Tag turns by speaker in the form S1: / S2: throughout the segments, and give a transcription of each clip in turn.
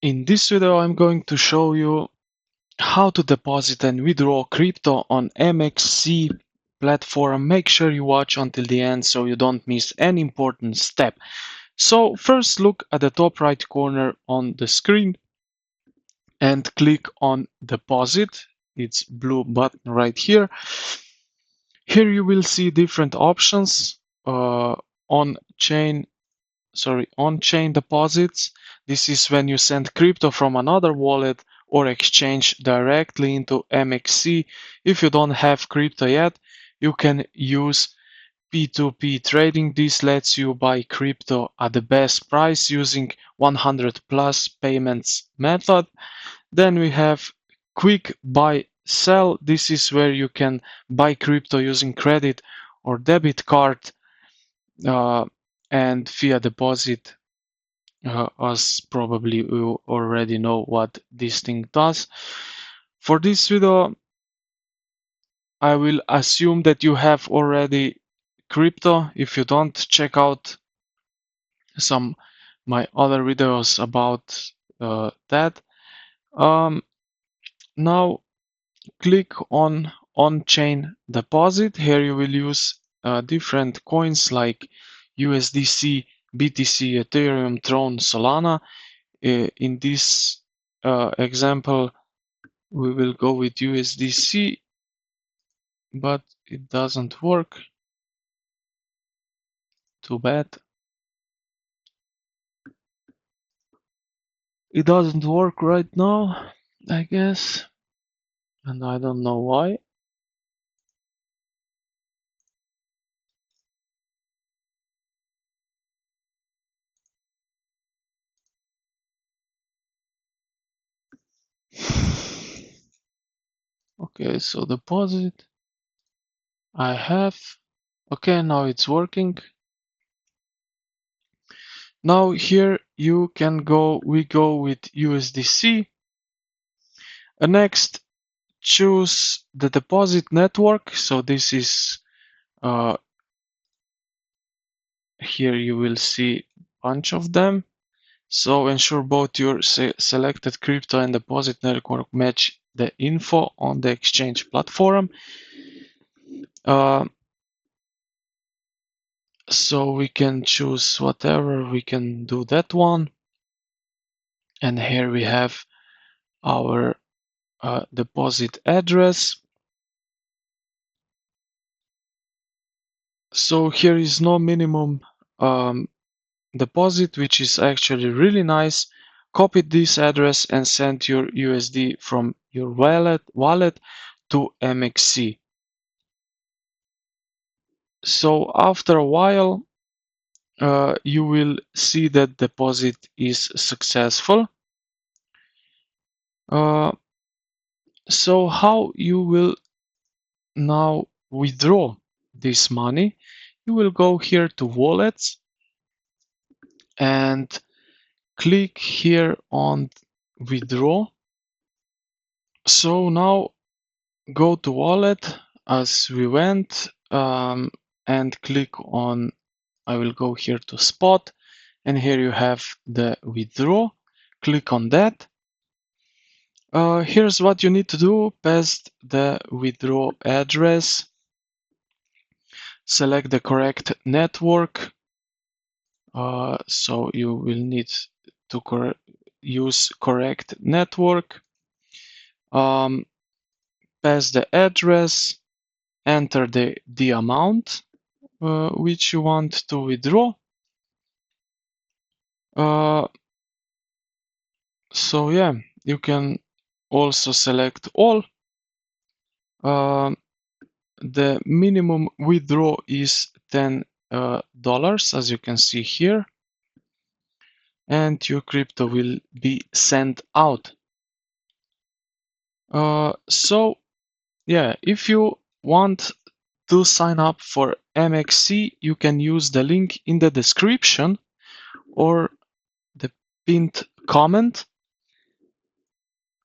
S1: In this video, I'm going to show you how to deposit and withdraw crypto on MEXC platform. Make sure you watch until the end so you don't miss any important step. So first look at the top right corner on the screen and click on deposit. It's blue button right here. Here you will see different options on-chain deposits. This is when you send crypto from another wallet or exchange directly into MEXC. If you don't have crypto yet, you can use P2P trading. This lets you buy crypto at the best price using 100 plus payments method. Then we have quick buy sell. This is where you can buy crypto using credit or debit card uh, and via deposit, as probably you already know what this thing does. For this video, I will assume that you have already crypto. If you don't, check out some my other videos about that. Now click on-chain deposit. Here you will use different coins like USDC, BTC, Ethereum, Tron, Solana. In this example, we will go with USDC, but it doesn't work. Too bad. It doesn't work right now, I guess, and I don't know why. Okay, so deposit I have. Okay, now it's working. Now here you can we go with USDC. Next, choose the deposit network. So this is, here you will see a bunch of them. So ensure both your selected crypto and deposit network match the info on the exchange platform. So we can choose whatever, we can do that one. And here we have our deposit address. So here is no minimum deposit, which is actually really nice. Copy this address and send your USD from your wallet to MEXC. So after a while, you will see that deposit is successful. So how you will now withdraw this money? You will go here to wallets and click here on withdraw. So now go to wallet as we went, and click on, I will go here to spot, and here you have the withdraw. Click on that. Here's what you need to do. Paste the withdraw address. Select the correct network. So you will need to use correct network. Paste the address. Enter the amount which you want to withdraw. So yeah, you can also select all. The minimum withdraw is $10, as you can see here, and your crypto will be sent out. So yeah, if you want to sign up for MEXC, you can use the link in the description or the pinned comment,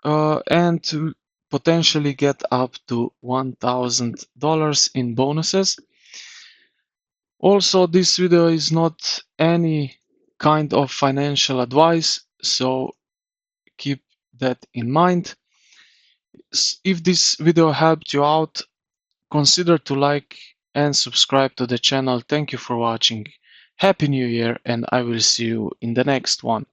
S1: and to potentially get up to $1,000 in bonuses. Also, this video is not any kind of financial advice, so keep that in mind. If this video helped you out, consider to like and subscribe to the channel. Thank you for watching. Happy New Year, and I will see you in the next one.